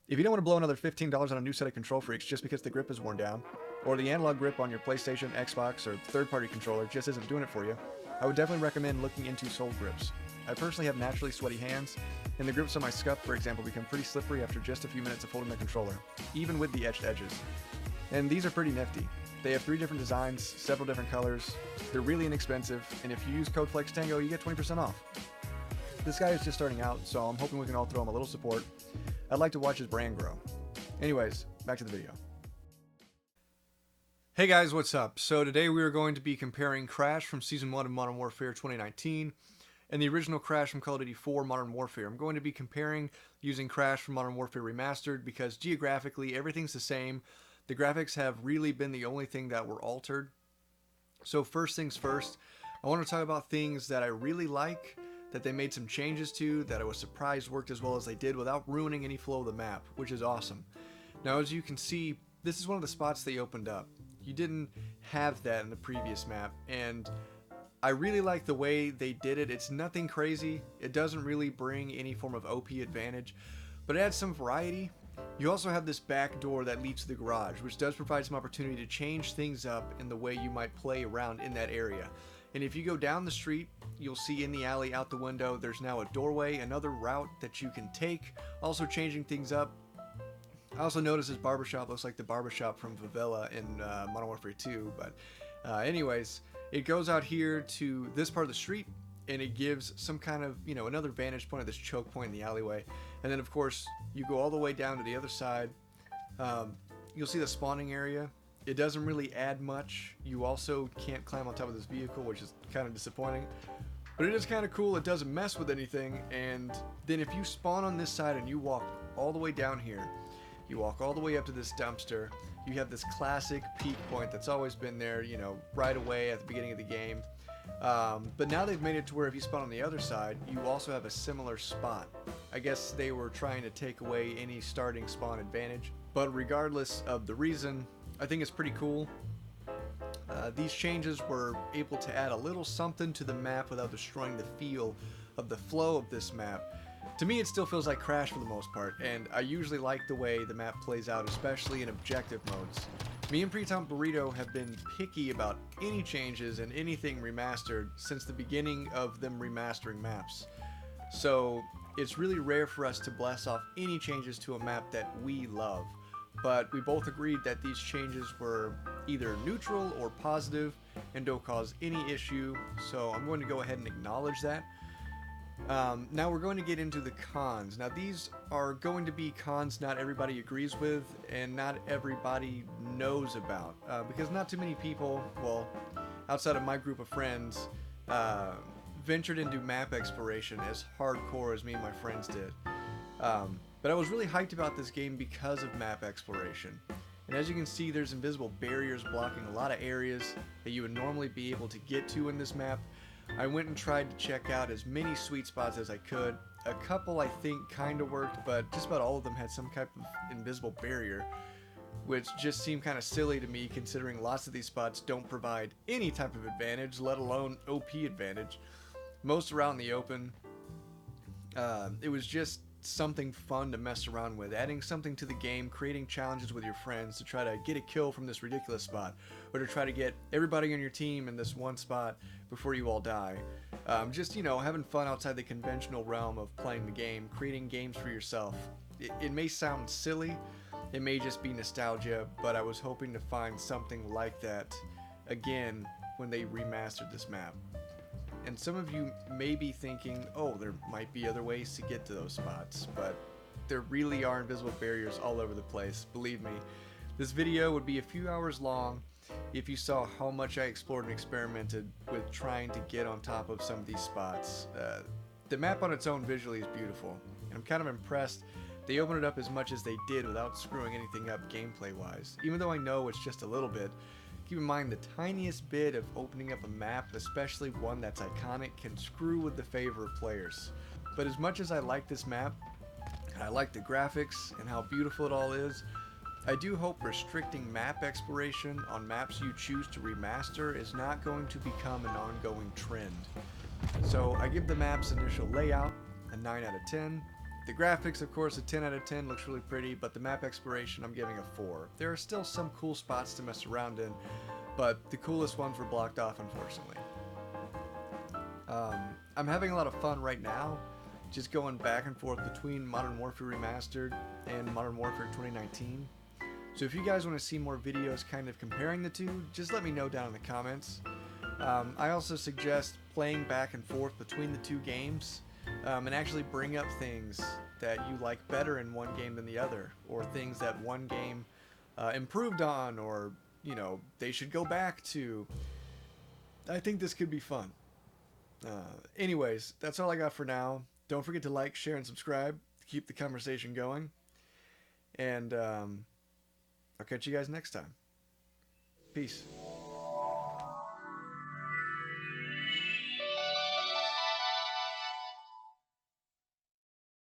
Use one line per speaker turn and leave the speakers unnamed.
If you don't want to blow another $15 on a new set of control freaks just because the grip is worn down, or the analog grip on your PlayStation, Xbox, or third-party controller just isn't doing it for you, I would definitely recommend looking into SoldGrips. I personally have naturally sweaty hands, and the grips on my scuff, for example, become pretty slippery after just a few minutes of holding the controller, even with the etched edges. And these are pretty nifty. They have 3 different designs, several different colors, they're really inexpensive, and if you use code FlexTango, you get 20% off. This guy is just starting out, so I'm hoping we can all throw him a little support. I'd like to watch his brand grow. Anyways, back to the video. Hey guys, what's up? So today we are going to be comparing Crash from Season 1 of Modern Warfare 2019 and the original Crash from Call of Duty 4 Modern Warfare. I'm going to be comparing using Crash from Modern Warfare Remastered because geographically everything's the same. The graphics have really been the only thing that were altered. So first things first, I want to talk about things that I really like, that they made some changes to, that I was surprised worked as well as they did without ruining any flow of the map, which is awesome. Now as you can see, this is one of the spots they opened up. You didn't have that in the previous map, and I really like the way they did it. It's nothing crazy, it doesn't really bring any form of OP advantage, but it adds some variety. You also have this back door that leads to the garage, which does provide some opportunity to change things up in the way you might play around in that area. And if you go down the street, you'll see in the alley out the window, there's now a doorway, another route that you can take, also changing things up. I also noticed this barbershop looks like the barbershop from Favela in Modern Warfare 2, but anyways, it goes out here to this part of the street, and it gives some kind of, another vantage point of this choke point in the alleyway. And then of course, you go all the way down to the other side, you'll see the spawning area. It doesn't really add much. You also can't climb on top of this vehicle, which is kind of disappointing. But it is kind of cool, it doesn't mess with anything, and then if you spawn on this side and you walk all the way down here, you walk all the way up to this dumpster, you have this classic peak point that's always been there, right away at the beginning of the game. But now they've made it to where if you spawn on the other side, you also have a similar spot. I guess they were trying to take away any starting spawn advantage, but regardless of the reason, I think it's pretty cool. These changes were able to add a little something to the map without destroying the feel of the flow of this map. To me, it still feels like Crash for the most part, and I usually like the way the map plays out, especially in objective modes. Me and Pretom Burrito have been picky about any changes and anything remastered since the beginning of them remastering maps. So it's really rare for us to blast off any changes to a map that we love. But we both agreed that these changes were either neutral or positive and don't cause any issue, so I'm going to go ahead and acknowledge that. Now we're going to get into the cons. Now these are going to be cons not everybody agrees with and not everybody knows about, because not too many people, well, outside of my group of friends, ventured into map exploration as hardcore as me and my friends did. But I was really hyped about this game because of map exploration. And as you can see, there's invisible barriers blocking a lot of areas that you would normally be able to get to in this map. I went and tried to check out as many sweet spots as I could. A couple I think kinda worked, but just about all of them had some type of invisible barrier, which just seemed kinda silly to me considering lots of these spots don't provide any type of advantage, let alone OP advantage. Most are out in the open. It was just something fun to mess around with, adding something to the game, creating challenges with your friends to try to get a kill from this ridiculous spot, or to try to get everybody on your team in this one spot before you all die. Just, having fun outside the conventional realm of playing the game, creating games for yourself. It may sound silly, it may just be nostalgia, but I was hoping to find something like that again when they remastered this map. And some of you may be thinking, oh, there might be other ways to get to those spots, but there really are invisible barriers all over the place, believe me. This video would be a few hours long if you saw how much I explored and experimented with trying to get on top of some of these spots. The map on its own visually is beautiful, and I'm kind of impressed they opened it up as much as they did without screwing anything up gameplay wise, even though I know it's just a little bit. Keep in mind the tiniest bit of opening up a map, especially one that's iconic, can screw with the favor of players. But as much as I like this map, and I like the graphics and how beautiful it all is, I do hope restricting map exploration on maps you choose to remaster is not going to become an ongoing trend. So I give the map's initial layout a 9 out of 10, The graphics, of course, a 10 out of 10, looks really pretty, but the map exploration I'm giving a 4. There are still some cool spots to mess around in, but the coolest ones were blocked off, unfortunately. I'm having a lot of fun right now, just going back and forth between Modern Warfare Remastered and Modern Warfare 2019. So if you guys want to see more videos kind of comparing the two, just let me know down in the comments. I also suggest playing back and forth between the two games, and actually bring up things that you like better in one game than the other, or things that one game improved on, or, you know, they should go back to. I think this could be fun. Anyways, that's all I got for now. Don't forget to like, share, and subscribe to keep the conversation going. And I'll catch you guys next time. Peace.